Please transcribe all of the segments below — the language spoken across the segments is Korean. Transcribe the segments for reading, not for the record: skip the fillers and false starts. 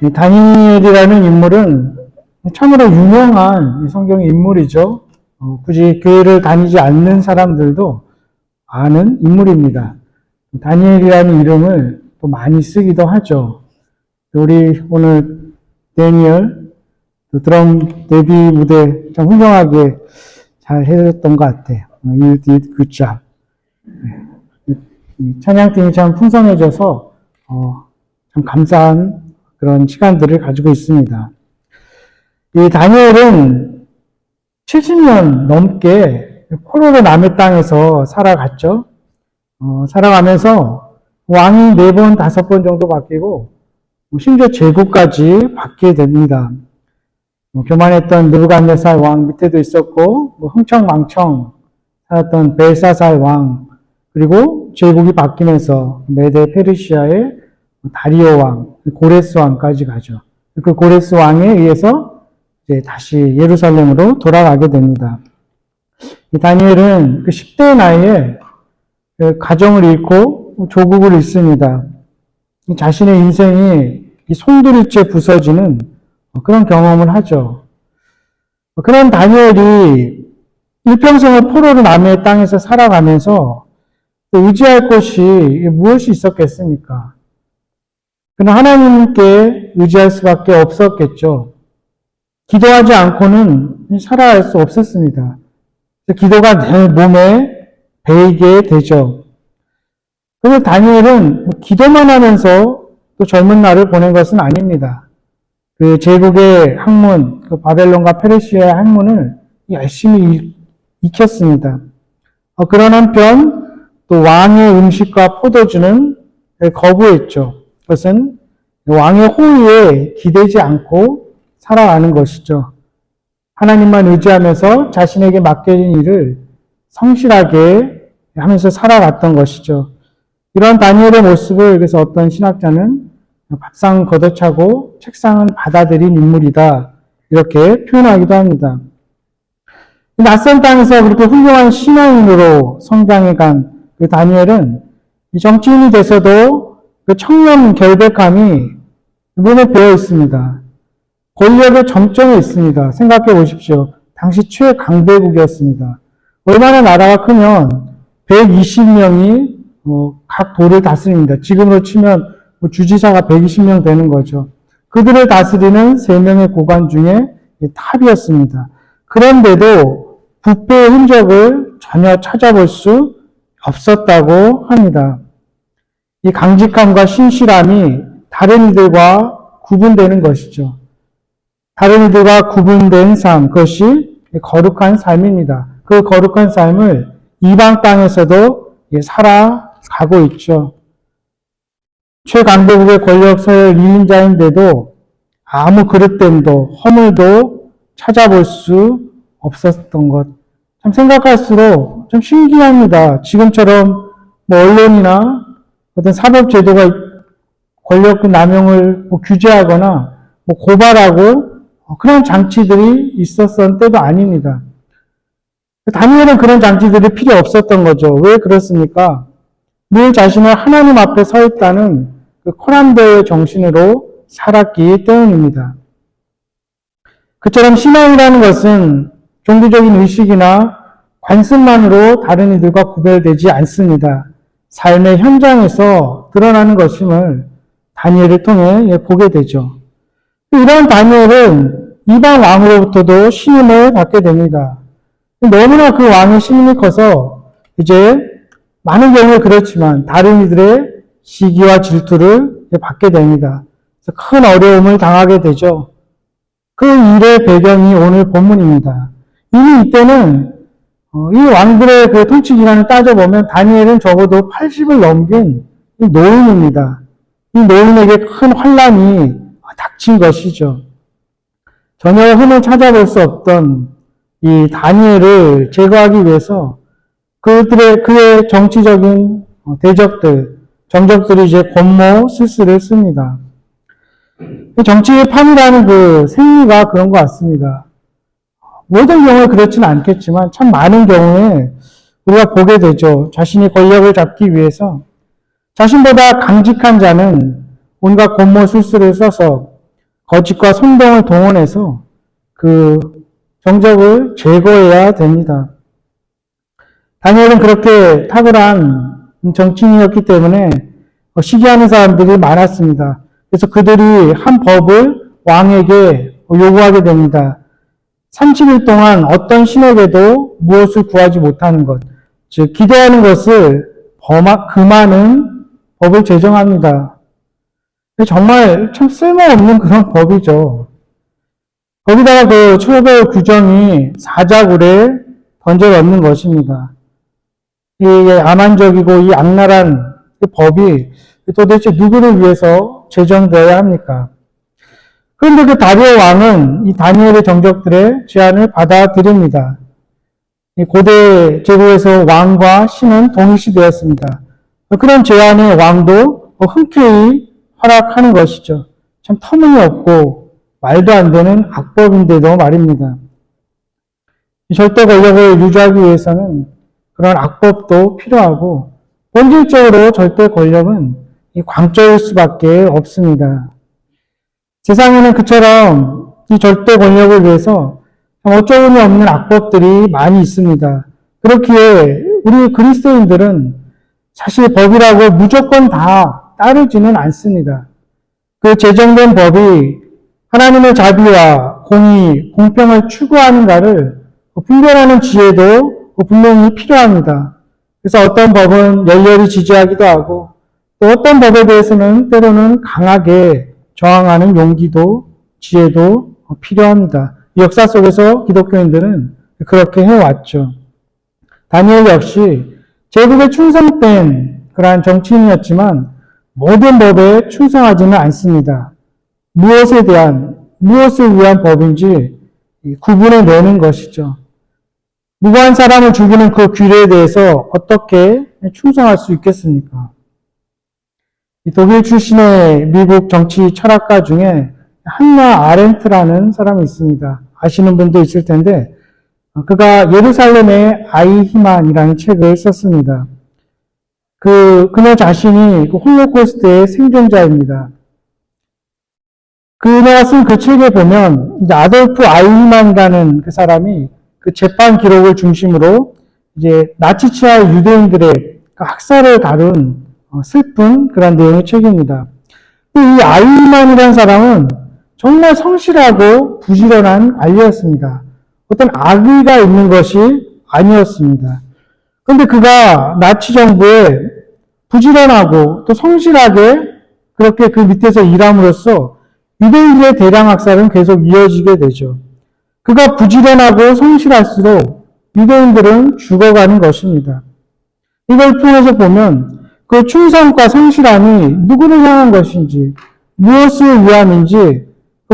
이 다니엘이라는 인물은 참으로 유명한 성경의 인물이죠. 굳이 교회를 다니지 않는 사람들도 아는 인물입니다. 다니엘이라는 이름을 또 많이 쓰기도 하죠. 우리 오늘 다니엘 드럼 데뷔 무대 참 훌륭하게 잘 해줬던 것 같아요. You did good job. 찬양팀이 참 풍성해져서 참 감사한 그런 시간들을 가지고 있습니다. 이 다니엘은 70년 넘게 포로로 남의 땅에서 살아갔죠. 살아가면서 왕이 4번, 5번 정도 바뀌고 심지어 제국까지 받게 됩니다. 교만했던 느부갓네살 왕 밑에도 있었고 흥청망청 살았던 벨사살 왕, 그리고 제국이 바뀌면서 메데 페르시아의 다리오 왕, 고레스 왕까지 가죠. 그 고레스 왕에 의해서 이제 다시 예루살렘으로 돌아가게 됩니다. 이 다니엘은 그 10대 나이에 가정을 잃고 조국을 잃습니다. 자신의 인생이 송두리째 부서지는 그런 경험을 하죠. 그런 다니엘이 일평생을 포로로 남의 땅에서 살아가면서 의지할 곳이 무엇이 있었겠습니까? 그는 하나님께 의지할 수밖에 없었겠죠. 기도하지 않고는 살아갈 수 없었습니다. 기도가 내 몸에 배이게 되죠. 그런데 다니엘은 기도만 하면서 또 젊은 날을 보낸 것은 아닙니다. 그 제국의 학문, 그 바벨론과 페르시아의 학문을 열심히 익혔습니다. 그런 한편 또 왕의 음식과 포도주는 거부했죠. 그것은 왕의 호의에 기대지 않고 살아가는 것이죠. 하나님만 의지하면서 자신에게 맡겨진 일을 성실하게 하면서 살아갔던 것이죠. 이런 다니엘의 모습을 그래서 어떤 신학자는 밥상 걷어차고 책상은 받아들인 인물이다, 이렇게 표현하기도 합니다. 낯선 땅에서 그렇게 훌륭한 신앙인으로 성장해간 그 다니엘은 정치인이 돼서도 그 청렴 결백함이 눈에 배어 있습니다. 권력의 정점에 있습니다. 생각해 보십시오. 당시 최강대국이었습니다. 얼마나 나라가 크면 120명이 각 도를 다스립니다. 지금으로 치면 주지사가 120명 되는 거죠. 그들을 다스리는 3명의 고관 중에 탑이었습니다. 그런데도 부패의 흔적을 전혀 찾아볼 수 없었다고 합니다. 이 강직함과 신실함이 다른 이들과 구분되는 것이죠. 다른 이들과 구분된 삶, 그것이 거룩한 삶입니다. 그 거룩한 삶을 이방 땅에서도 살아가고 있죠. 최강대국의 권력 서열 2인자인데도 아무 그릇됨도 허물도 찾아볼 수 없었던 것. 참 생각할수록 좀 신기합니다. 지금처럼 언론이나 어떤 사법제도가 권력 남용을 규제하거나 고발하고 그런 장치들이 있었던 때도 아닙니다. 다니엘은 그런 장치들이 필요 없었던 거죠. 왜 그렇습니까? 늘 자신을 하나님 앞에 서 있다는 그 코란데의 정신으로 살았기 때문입니다. 그처럼 신앙이라는 것은 종교적인 의식이나 관습만으로 다른 이들과 구별되지 않습니다. 삶의 현장에서 드러나는 것임을 다니엘을 통해 보게 되죠. 이러한 다니엘은 이방 왕으로부터도 신임을 받게 됩니다. 너무나 그 왕의 신임이 커서 이제 많은 경우에 그렇지만 다른 이들의 시기와 질투를 받게 됩니다. 그래서 큰 어려움을 당하게 되죠. 그 일의 배경이 오늘 본문입니다. 이미 이때는 이 왕들의 그 통치 기간을 따져보면 다니엘은 적어도 80을 넘긴 노인입니다. 이 노인에게 큰 환란이 닥친 것이죠. 전혀 흠을 찾아볼 수 없던 이 다니엘을 제거하기 위해서 그의 정치적인 정적들이 이제 권모 스스를 씁니다. 정치의 판이라는 그 생리가 그런 것 같습니다. 모든 경우에 그렇지는 않겠지만 참 많은 경우에 우리가 보게 되죠. 자신이 권력을 잡기 위해서 자신보다 강직한 자는 온갖 권모 술수를 써서 거짓과 선동을 동원해서 그 정적을 제거해야 됩니다. 다니엘은 그렇게 탁월한 정치인이었기 때문에 시기하는 사람들이 많았습니다. 그래서 그들이 한 법을 왕에게 요구하게 됩니다. 30일 동안 어떤 신에게도 무엇을 구하지 못하는 것, 즉 기대하는 것을 금하는 법을 제정합니다. 정말 참 쓸모없는 그런 법이죠. 거기다가 그 초별 규정이 사자굴에 던져 넣는 것입니다. 이 야만적이고 이 악랄한 법이 도대체 누구를 위해서 제정되어야 합니까? 그런데 그 다리오 왕은 이 다니엘의 정적들의 제안을 받아들입니다. 고대 제국에서 왕과 신은 동일시되었습니다. 그런 제안에 왕도 흔쾌히 허락하는 것이죠. 참 터무니없고 말도 안 되는 악법인데도 말입니다. 절대 권력을 유지하기 위해서는 그런 악법도 필요하고 본질적으로 절대 권력은 광적일 수밖에 없습니다. 세상에는 그처럼 이 절대 권력을 위해서 어처구니 없는 악법들이 많이 있습니다. 그렇기에 우리 그리스도인들은 사실 법이라고 무조건 다 따르지는 않습니다. 그 제정된 법이 하나님의 자비와 공의, 공평을 추구하는가를 분별하는 지혜도 분명히 필요합니다. 그래서 어떤 법은 열렬히 지지하기도 하고 또 어떤 법에 대해서는 때로는 강하게 저항하는 용기도 지혜도 필요합니다. 역사 속에서 기독교인들은 그렇게 해왔죠. 다니엘 역시 제국에 충성된 그러한 정치인이었지만 모든 법에 충성하지는 않습니다. 무엇을 위한 법인지 구분해내는 것이죠. 무고한 사람을 죽이는 그 규례에 대해서 어떻게 충성할 수 있겠습니까? 독일 출신의 미국 정치 철학가 중에 한나 아렌트라는 사람이 있습니다. 아시는 분도 있을 텐데 그가 예루살렘의 아이히만이라는 책을 썼습니다. 그녀 자신이 홀로코스트의 생존자입니다. 그녀가 쓴 그 책에 보면 이제 아돌프 아이히만이라는 그 사람이 그 재판 기록을 중심으로 이제 나치치하 유대인들의 그 학살을 다룬 슬픈 그런 내용의 책입니다. 이 아이히만이라는 사람은 정말 성실하고 부지런한 관리였습니다. 어떤 악의가 있는 것이 아니었습니다. 그런데 그가 나치 정부에 부지런하고 또 성실하게 그렇게 그 밑에서 일함으로써 유대인들의 대량 학살은 계속 이어지게 되죠. 그가 부지런하고 성실할수록 유대인들은 죽어가는 것입니다. 이걸 통해서 보면 그 충성과 성실함이 누구를 향한 것인지 무엇을 위함인지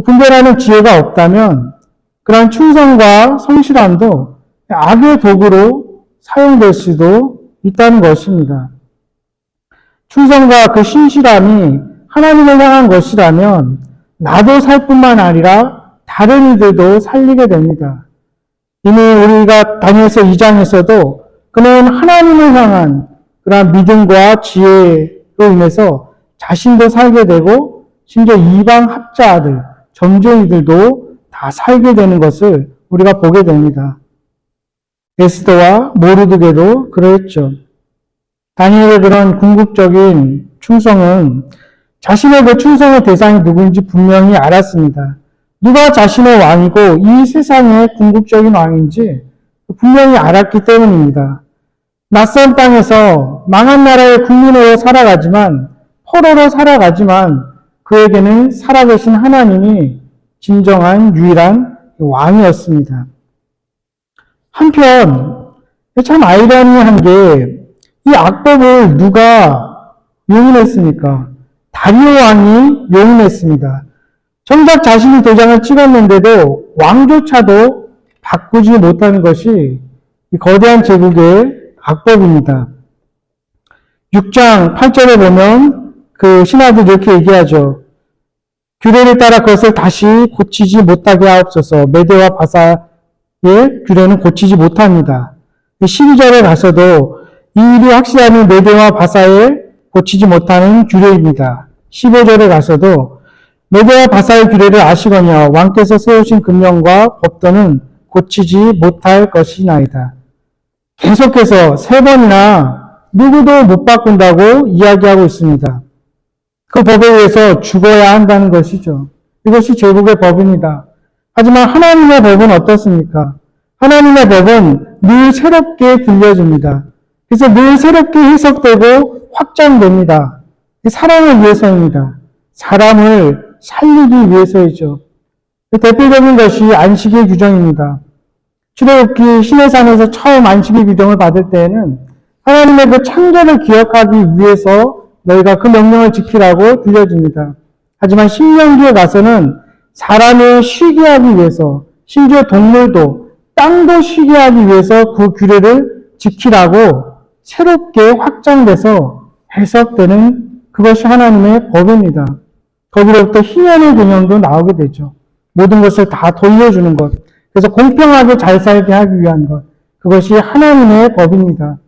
분별하는 지혜가 없다면 그러한 충성과 성실함도 악의 도구로 사용될 수도 있다는 것입니다. 충성과 그 신실함이 하나님을 향한 것이라면 나도 살 뿐만 아니라 다른 이들도 살리게 됩니다. 이미 우리가 다니엘서 2장에서도 그는 하나님을 향한 그러한 믿음과 지혜로 인해서 자신도 살게 되고 심지어 이방 학자들, 점쟁이들도 다 살게 되는 것을 우리가 보게 됩니다. 에스더와 모르드게도 그랬죠. 다니엘의 그런 궁극적인 충성은 자신의 그 충성의 대상이 누구인지 분명히 알았습니다. 누가 자신의 왕이고 이 세상의 궁극적인 왕인지 분명히 알았기 때문입니다. 낯선 땅에서 망한 나라의 국민으로 살아가지만 포로로 살아가지만 그에게는 살아계신 하나님이 진정한 유일한 왕이었습니다. 한편 참 아이러니한 게 이 악법을 누가 용인했습니까? 다리오 왕이 용인했습니다. 정작 자신이 도장을 찍었는데도 왕조차도 바꾸지 못하는 것이 이 거대한 제국의 악법입니다. 6장 8절에 보면 그 신하들이 이렇게 얘기하죠. 규례를 따라 그것을 다시 고치지 못하게 하옵소서. 메대와 바사의 규례는 고치지 못합니다. 12절에 가서도 이 일이 확실하면 메대와 바사에 고치지 못하는 규례입니다. 15절에 가서도 메대와 바사의 규례를 아시거냐. 왕께서 세우신 금령과 법도는 고치지 못할 것이나이다. 계속해서 3번이나 누구도 못 바꾼다고 이야기하고 있습니다. 그 법에 의해서 죽어야 한다는 것이죠. 이것이 제국의 법입니다. 하지만 하나님의 법은 어떻습니까? 하나님의 법은 늘 새롭게 들려집니다. 그래서 늘 새롭게 해석되고 확장됩니다. 사람을 위해서입니다. 사람을 살리기 위해서이죠. 대표적인 것이 안식일 규정입니다. 출애굽기 시내산에서 처음 안식일 규정을 받을 때에는 하나님의 그 창조를 기억하기 위해서 너희가 그 명령을 지키라고 들려집니다. 하지만 신명기에 가서는 사람을 쉬게 하기 위해서, 심지어 동물도, 땅도 쉬게 하기 위해서 그 규례를 지키라고 새롭게 확장돼서 해석되는 그것이 하나님의 법입니다. 거기로부터 희년의 개념도 나오게 되죠. 모든 것을 다 돌려주는 것. 그래서 공평하게 잘 살게 하기 위한 것. 그것이 하나님의 법입니다.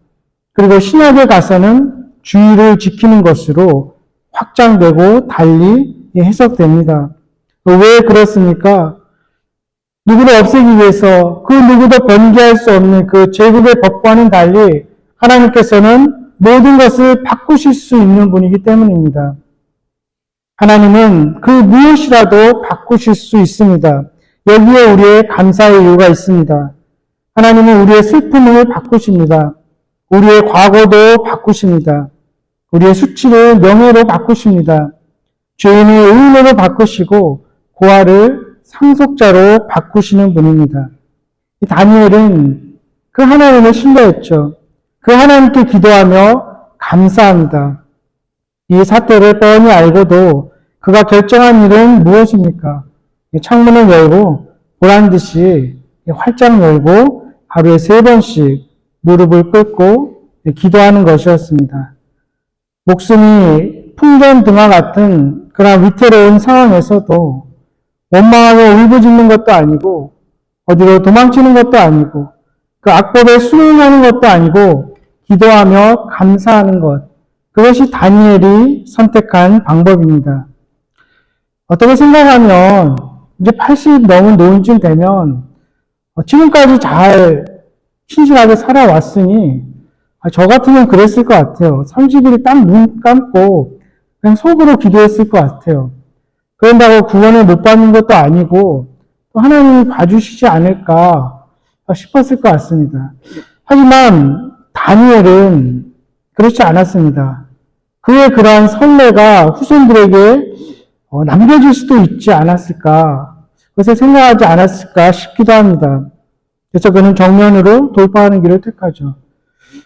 그리고 신약에 가서는 주의를 지키는 것으로 확장되고 달리 해석됩니다. 왜 그렇습니까? 누구를 없애기 위해서 그 누구도 변개할 수 없는 그 제국의 법과는 달리 하나님께서는 모든 것을 바꾸실 수 있는 분이기 때문입니다. 하나님은 그 무엇이라도 바꾸실 수 있습니다. 여기에 우리의 감사의 이유가 있습니다. 하나님은 우리의 슬픔을 바꾸십니다. 우리의 과거도 바꾸십니다. 우리의 수치를 명예로 바꾸십니다. 죄인의 의인으로 바꾸시고 고아를 상속자로 바꾸시는 분입니다. 이 다니엘은 그 하나님을 신뢰했죠. 그 하나님께 기도하며 감사합니다. 이 사태를 뻔히 알고도 그가 결정한 일은 무엇입니까? 창문을 열고 보란듯이 활짝 열고 하루에 3번씩 무릎을 꿇고 기도하는 것이었습니다. 목숨이 풍전등화 같은 그런 위태로운 상황에서도 원망하고 울부짖는 것도 아니고 어디로 도망치는 것도 아니고 그 악법에 순응하는 것도 아니고 기도하며 감사하는 것, 그것이 다니엘이 선택한 방법입니다. 어떻게 생각하면 이제 80 넘은 노인쯤 되면 지금까지 잘 신실하게 살아왔으니 저 같으면 그랬을 것 같아요. 30일 딱 눈 감고 그냥 속으로 기도했을 것 같아요. 그런다고 구원을 못 받는 것도 아니고 또 하나님이 봐주시지 않을까 싶었을 것 같습니다. 하지만 다니엘은 그렇지 않았습니다. 그의 그러한 선례가 후손들에게 남겨질 수도 있지 않았을까, 그것을 생각하지 않았을까 싶기도 합니다. 그래서 그는 정면으로 돌파하는 길을 택하죠.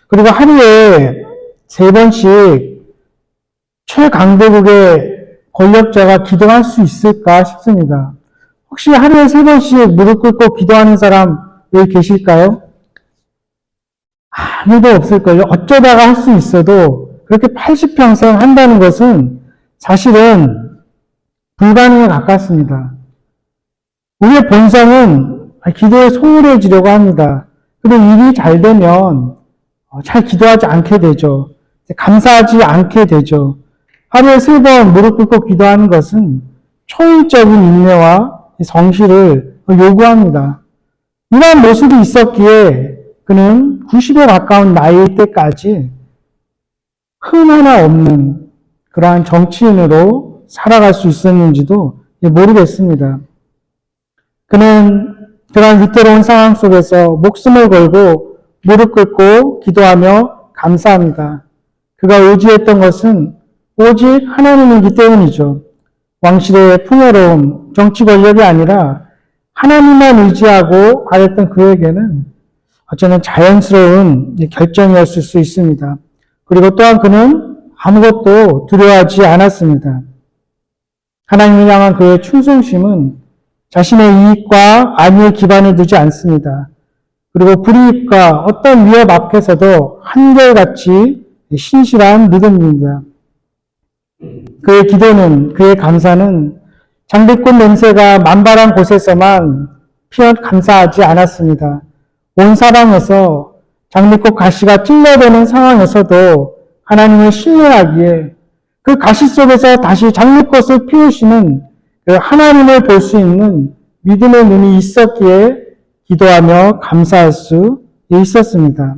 그리고 하루에 3번씩 최강대국의 권력자가 기도할 수 있을까 싶습니다. 혹시 하루에 3번씩 무릎 꿇고 기도하는 사람 여기 계실까요? 아무도 없을걸요. 어쩌다가 할 수 있어도 그렇게 80평생 한다는 것은 사실은 불가능에 가깝습니다. 우리의 본성은 기도에 소홀해지려고 합니다. 그리고 일이 잘 되면 잘 기도하지 않게 되죠. 감사하지 않게 되죠. 하루에 3번 무릎 꿇고 기도하는 것은 초인적인 인내와 성실을 요구합니다. 이러한 모습이 있었기에 그는 90에 가까운 나이 때까지 흠 하나 없는 그러한 정치인으로 살아갈 수 있었는지도 모르겠습니다. 그는 그러한 위태로운 상황 속에서 목숨을 걸고 무릎 꿇고 기도하며 감사합니다. 그가 의지했던 것은 오직 하나님이기 때문이죠. 왕실의 풍요로움, 정치 권력이 아니라 하나님만 의지하고 가렸던 그에게는 어쩌면 자연스러운 결정이었을 수 있습니다. 그리고 또한 그는 아무것도 두려워하지 않았습니다. 하나님을 향한 그의 충성심은 자신의 이익과 안위에 기반을 두지 않습니다. 그리고 불이익과 어떤 위협 앞에서도 한결같이 신실한 믿음입니다. 그의 기도는, 그의 감사는 장미꽃 냄새가 만발한 곳에서만 감사하지 않았습니다. 온 사방에서 장미꽃 가시가 찔러대는 상황에서도 하나님을 신뢰하기에 그 가시 속에서 다시 장미꽃을 피우시는 하나님을 볼 수 있는 믿음의 눈이 있었기에 기도하며 감사할 수 있었습니다.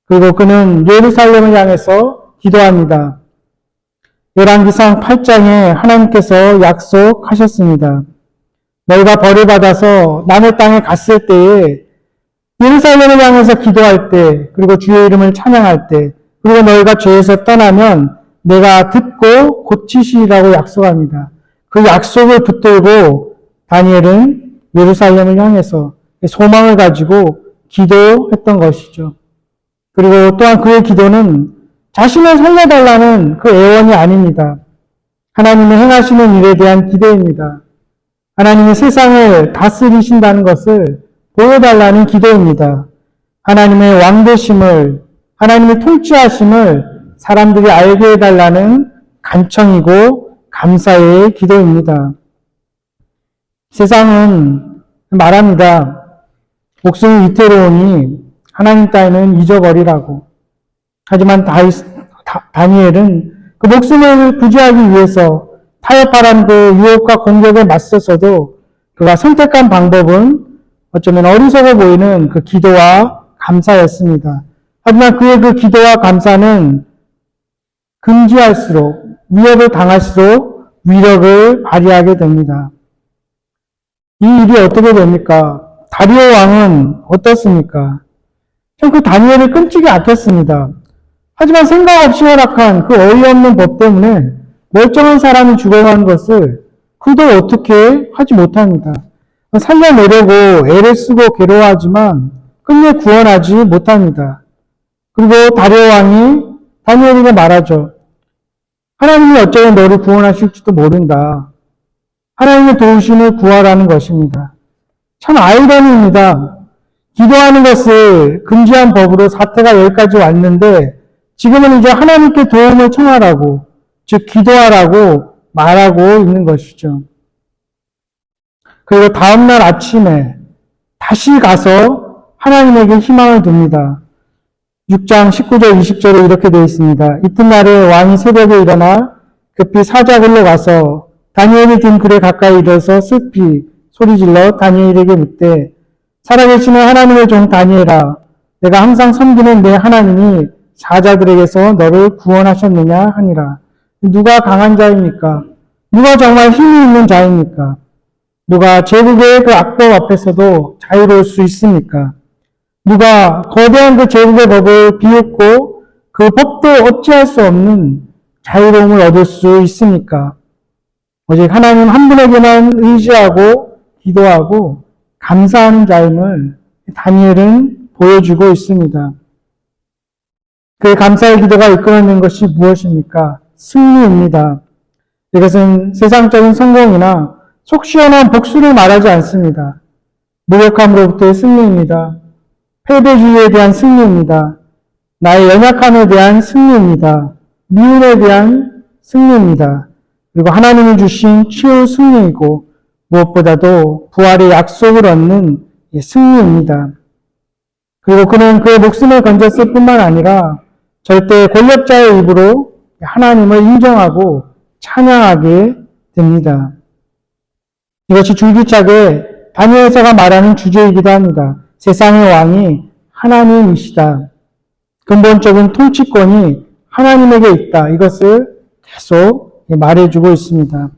그리고 그는 예루살렘을 향해서 기도합니다. 열왕기상 8장에 하나님께서 약속하셨습니다. 너희가 벌을 받아서 남의 땅에 갔을 때에 예루살렘을 향해서 기도할 때, 그리고 주의 이름을 찬양할 때, 그리고 너희가 죄에서 떠나면 내가 듣고 고치시리라고 약속합니다. 그 약속을 붙들고 다니엘은 예루살렘을 향해서 소망을 가지고 기도했던 것이죠. 그리고 또한 그의 기도는 자신을 살려달라는 그 애원이 아닙니다. 하나님이 행하시는 일에 대한 기대입니다. 하나님이 세상을 다스리신다는 것을 보여달라는 기도입니다. 하나님의 왕되심을, 하나님의 통치하심을 사람들이 알게 해달라는 간청이고 감사의 기도입니다. 세상은 말합니다. 목숨이 위태로우니 하나님 따위는 잊어버리라고. 하지만 다니엘은 그 목숨을 부지하기 위해서 타협하라는 그 유혹과 공격에 맞서서도 그가 선택한 방법은 어쩌면 어리석어 보이는 그 기도와 감사였습니다. 하지만 그의 그 기도와 감사는 금지할수록, 위협을 당할수록 위력을 발휘하게 됩니다. 이 일이 어떻게 됩니까? 다리오 왕은 어떻습니까? 참 그 다니엘을 끔찍이 아꼈습니다. 하지만 생각 없이 허락한 그 어이없는 법 때문에 멀쩡한 사람이 죽어가는 것을 그도 어떻게 하지 못합니다. 살려내려고 애를 쓰고 괴로워하지만 끝내 구원하지 못합니다. 그리고 다리오 왕이 다니엘에게 말하죠. 하나님이 어쩌면 너를 구원하실지도 모른다. 하나님의 도우심을 구하라는 것입니다. 참 아이러니입니다. 기도하는 것을 금지한 법으로 사태가 여기까지 왔는데 지금은 이제 하나님께 도움을 청하라고, 즉 기도하라고 말하고 있는 것이죠. 그리고 다음날 아침에 다시 가서 하나님에게 희망을 둡니다. 6장 19절 20절에 이렇게 되어 있습니다. 이튿날에 왕이 새벽에 일어나 급히 사자굴로 가서 다니엘이 든 글에 가까이 이르러서 슬피 소리질러 다니엘에게 묻되 살아계시는 하나님의 종 다니엘아, 내가 항상 섬기는 내 하나님이 사자들에게서 너를 구원하셨느냐 하니라. 누가 강한 자입니까? 누가 정말 힘이 있는 자입니까? 누가 제국의 그 악법 앞에서도 자유로울 수 있습니까? 누가 거대한 그 제국의 법을 비웃고 그 법도 어찌할 수 없는 자유로움을 얻을 수 있습니까? 오직 하나님 한 분에게만 의지하고 기도하고 감사하는 자임을 다니엘은 보여주고 있습니다. 그 감사의 기도가 이끌어낸 것이 무엇입니까? 승리입니다. 이것은 세상적인 성공이나 속 시원한 복수를 말하지 않습니다. 무력함으로부터의 승리입니다. 패배주의에 대한 승리입니다. 나의 연약함에 대한 승리입니다. 미움에 대한 승리입니다. 그리고 하나님이 주신 치유 승리이고 무엇보다도 부활의 약속을 얻는 승리입니다. 그리고 그는 그의 목숨을 건졌을 뿐만 아니라 절대 권력자의 입으로 하나님을 인정하고 찬양하게 됩니다. 이것이 줄기차게 다니엘서가 말하는 주제이기도 합니다. 세상의 왕이 하나님이시다. 근본적인 통치권이 하나님에게 있다. 이것을 계속 말해주고 있습니다.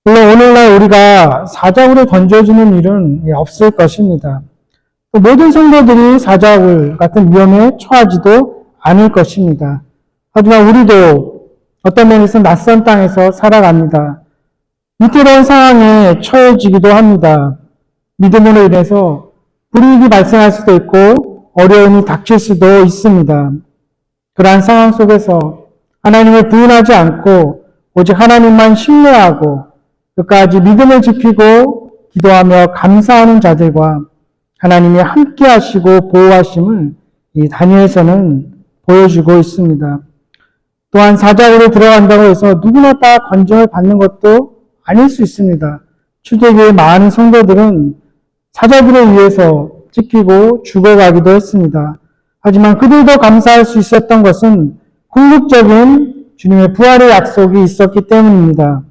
물론 오늘날 우리가 사자굴에 던져지는 일은 없을 것입니다. 또 모든 성도들이 사자굴 같은 위험에 처하지도 않을 것입니다. 하지만 우리도 어떤 면에서 낯선 땅에서 살아갑니다. 위태로운 상황에 처해지기도 합니다. 믿음으로 인해서 불이익이 발생할 수도 있고 어려움이 닥칠 수도 있습니다. 그러한 상황 속에서 하나님을 부인하지 않고 오직 하나님만 신뢰하고 끝까지 믿음을 지키고 기도하며 감사하는 자들과 하나님이 함께 하시고 보호하심을 이 다니엘서는 보여주고 있습니다. 또한 사자굴에 들어간다고 해서 누구나 다 건정을 받는 것도 아닐 수 있습니다. 출애굽의 많은 성도들은 사자들에 의해서 찢기고 죽어가기도 했습니다. 하지만 그들도 감사할 수 있었던 것은 궁극적인 주님의 부활의 약속이 있었기 때문입니다.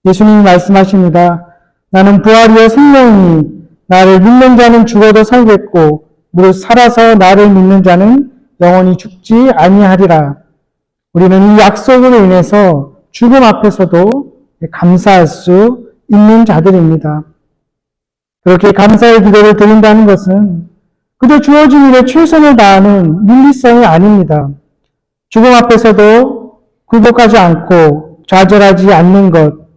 예수님이 말씀하십니다. 나는 부활이요 생명이니 나를 믿는 자는 죽어도 살겠고 무릇 살아서 나를 믿는 자는 영원히 죽지 아니하리라. 우리는 이 약속으로 인해서 죽음 앞에서도 감사할 수 있는 자들입니다. 그렇게 감사의 기도를 드린다는 것은 그저 주어진 일에 최선을 다하는 윤리성이 아닙니다. 죽음 앞에서도 굴복하지 않고 좌절하지 않는 것,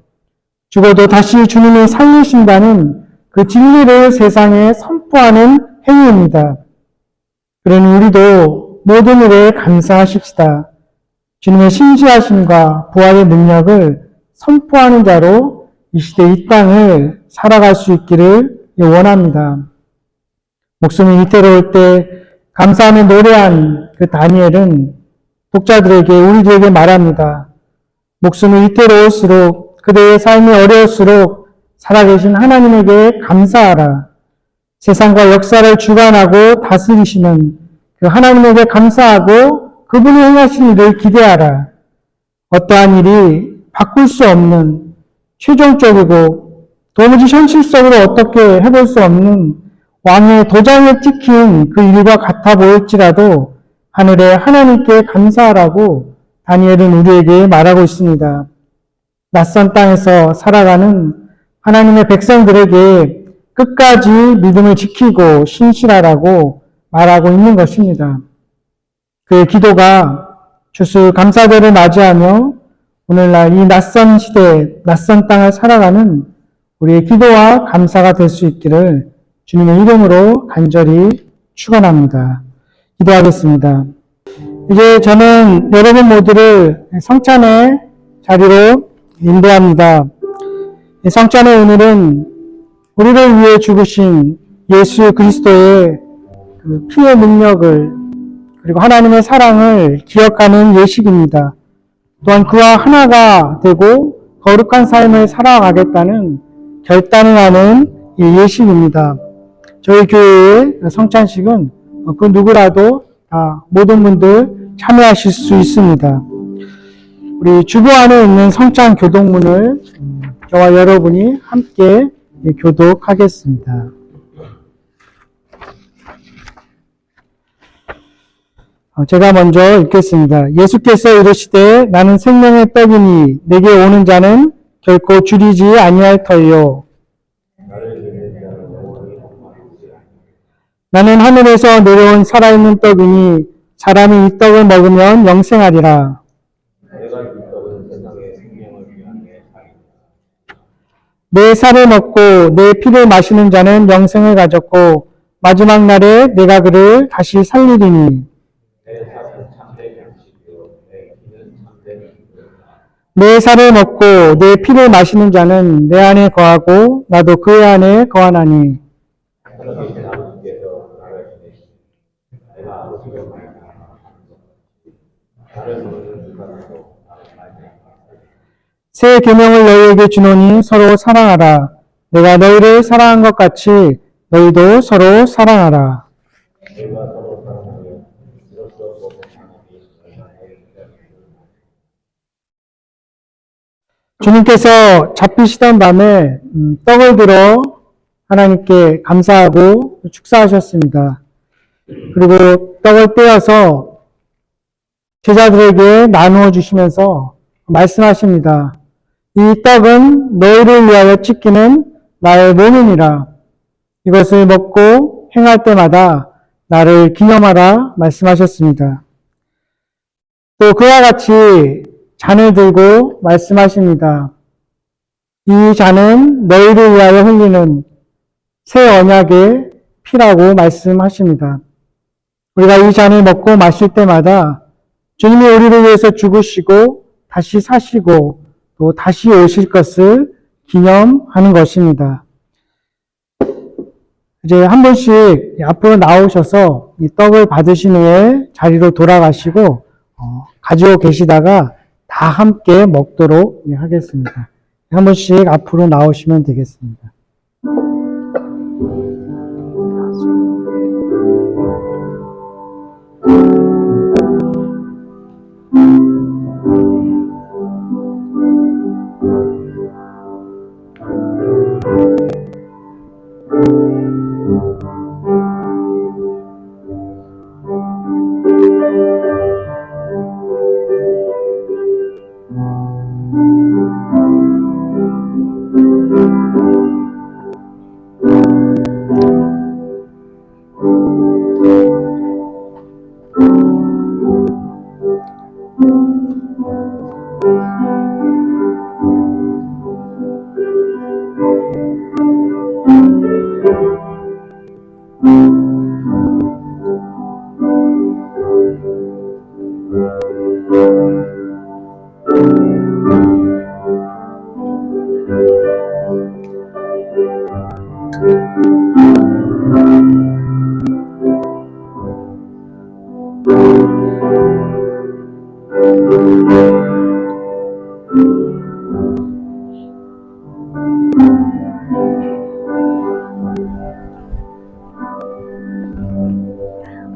죽어도 다시 주님이 살리신다는 그 진리를 세상에 선포하는 행위입니다. 그러니 우리도 모든 일에 감사하십시다. 주님의 신지하심과 부활의 능력을 선포하는 자로 이 시대 이 땅을 살아갈 수 있기를 원합니다. 목숨이 위태로울 때 감사하며 노래한 그 다니엘은 독자들에게, 우리들에게 말합니다. 목숨이 위태로울수록, 그대의 삶이 어려울수록 살아계신 하나님에게 감사하라. 세상과 역사를 주관하고 다스리시는 그 하나님에게 감사하고 그분이 행하신 일을 기대하라. 어떠한 일이 바꿀 수 없는, 최종적이고 도무지 현실적으로 어떻게 해볼 수 없는 왕의 도장에 찍힌 그 일과 같아 보일지라도 하늘의 하나님께 감사하라고 다니엘은 우리에게 말하고 있습니다. 낯선 땅에서 살아가는 하나님의 백성들에게 끝까지 믿음을 지키고 신실하라고 말하고 있는 것입니다. 그의 기도가 추수감사절을 맞이하며 오늘날 이 낯선 시대, 낯선 땅을 살아가는 우리의 기도와 감사가 될 수 있기를 주님의 이름으로 간절히 축원합니다. 기도하겠습니다. 이제 저는 여러분 모두를 성찬의 자리로 인도합니다. 성찬의 오늘은 우리를 위해 죽으신 예수 그리스도의 그 피의 능력을 그리고 하나님의 사랑을 기억하는 예식입니다. 또한 그와 하나가 되고 거룩한 삶을 살아가겠다는 결단을 하는 예식입니다. 저희 교회의 성찬식은 그 누구라도 다 모든 분들 참여하실 수 있습니다. 우리 주보 안에 있는 성찬 교독문을 저와 여러분이 함께 교독하겠습니다. 제가 먼저 읽겠습니다. 예수께서 이르시되 나는 생명의 떡이니 내게 오는 자는 결코 줄이지 아니할 터이요. 나는 하늘에서 내려온 살아있는 떡이니 사람이 이 떡을 먹으면 영생하리라. 내 살을 먹고 내 피를 마시는 자는 영생을 가졌고 마지막 날에 내가 그를 다시 살리리니 내 살을 먹고 내 피를 마시는 자는 내 안에 거하고 나도 그 안에 거하나니 새 계명을 너희에게 주노니 서로 사랑하라. 내가 너희를 사랑한 것 같이 너희도 서로 사랑하라. 주님께서 잡히시던 밤에 떡을 들어 하나님께 감사하고 축사하셨습니다. 그리고 떡을 떼어서 제자들에게 나누어 주시면서 말씀하십니다. 이 떡은 너희를 위하여 찢기는 나의 몸이니라. 이것을 먹고 행할 때마다 나를 기념하라 말씀하셨습니다. 또 그와 같이 잔을 들고 말씀하십니다. 이 잔은 너희를 위하여 흘리는 새 언약의 피라고 말씀하십니다. 우리가 이 잔을 먹고 마실 때마다 주님이 우리를 위해서 죽으시고 다시 사시고 또 다시 오실 것을 기념하는 것입니다. 이제 한 분씩 앞으로 나오셔서 이 떡을 받으신 후에 자리로 돌아가시고 가지고 계시다가 다 함께 먹도록 하겠습니다. 한 분씩 앞으로 나오시면 되겠습니다.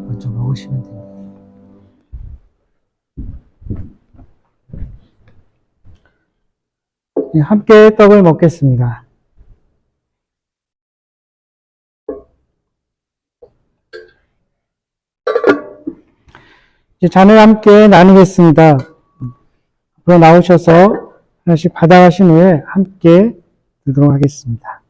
먼저 먹으시면 됩니다. 네, 함께 떡을 먹겠습니다. 이제 잔을 함께 나누겠습니다. 앞으로 나오셔서 하나씩 받아가신 후에 함께 드도록 하겠습니다.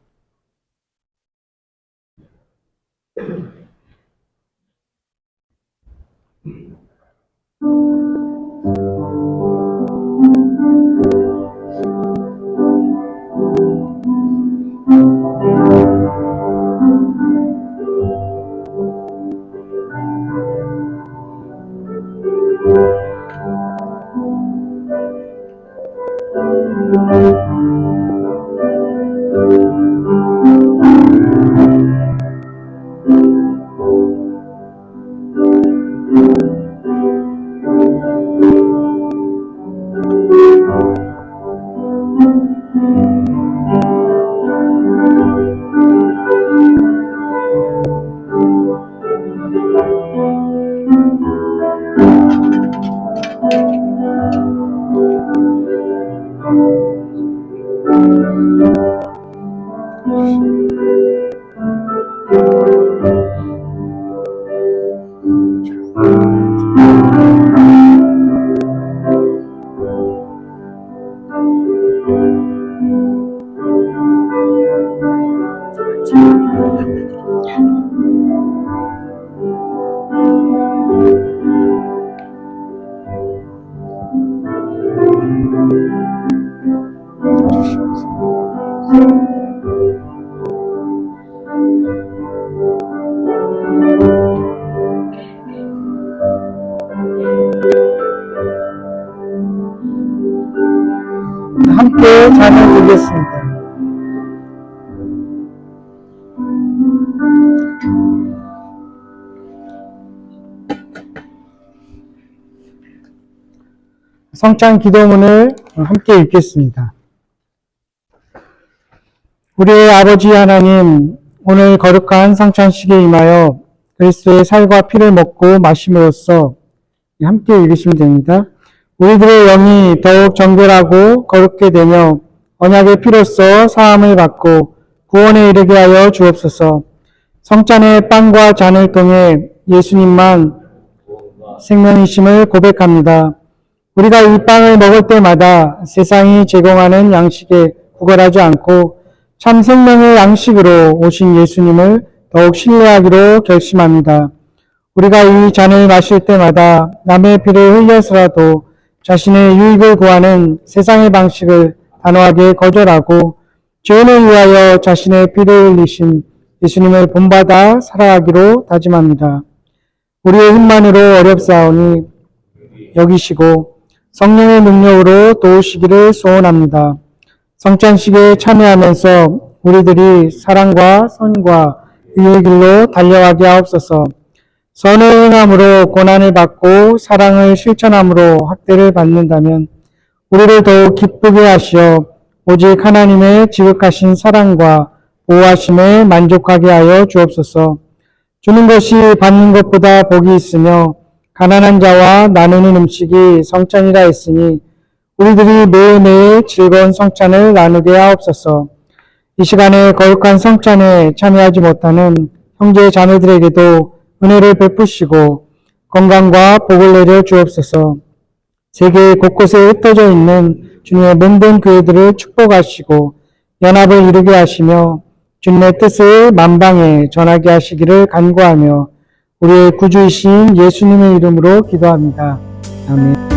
함께 잔을 드리겠습니다. 성찬 기도문을 함께 읽겠습니다. 우리의 아버지 하나님, 오늘 거룩한 성찬식에 임하여 그리스도의 살과 피를 먹고 마심으로써 함께 읽으시면 됩니다. 우리들의 영이 더욱 정결하고 거룩게 되며 언약의 피로써 사함을 받고 구원에 이르게 하여 주옵소서. 성찬의 빵과 잔을 통해 예수님만 생명이심을 고백합니다. 우리가 이 빵을 먹을 때마다 세상이 제공하는 양식에 구걸하지 않고 참 생명의 양식으로 오신 예수님을 더욱 신뢰하기로 결심합니다. 우리가 이 잔을 마실 때마다 남의 피를 흘려서라도 자신의 유익을 구하는 세상의 방식을 단호하게 거절하고 죄인을 위하여 자신의 피를 흘리신 예수님을 본받아 살아가기로 다짐합니다. 우리의 힘만으로 어렵사오니 여기시고 성령의 능력으로 도우시기를 소원합니다. 성찬식에 참여하면서 우리들이 사랑과 선과 의의 길로 달려가게 하옵소서. 선을 행함으로 고난을 받고 사랑을 실천함으로 학대를 받는다면 우리를 더욱 기쁘게 하시어 오직 하나님의 지극하신 사랑과 보호하심에 만족하게 하여 주옵소서. 주는 것이 받는 것보다 복이 있으며 가난한 자와 나누는 음식이 성찬이라 했으니 우리들이 매일매일 즐거운 성찬을 나누게 하옵소서. 이 시간에 거룩한 성찬에 참여하지 못하는 형제 자매들에게도 은혜를 베푸시고 건강과 복을 내려 주옵소서. 세계 곳곳에 흩어져 있는 주님의 몸된 교회들을 축복하시고 연합을 이루게 하시며 주님의 뜻을 만방에 전하게 하시기를 간구하며 우리의 구주이신 예수님의 이름으로 기도합니다. 아멘.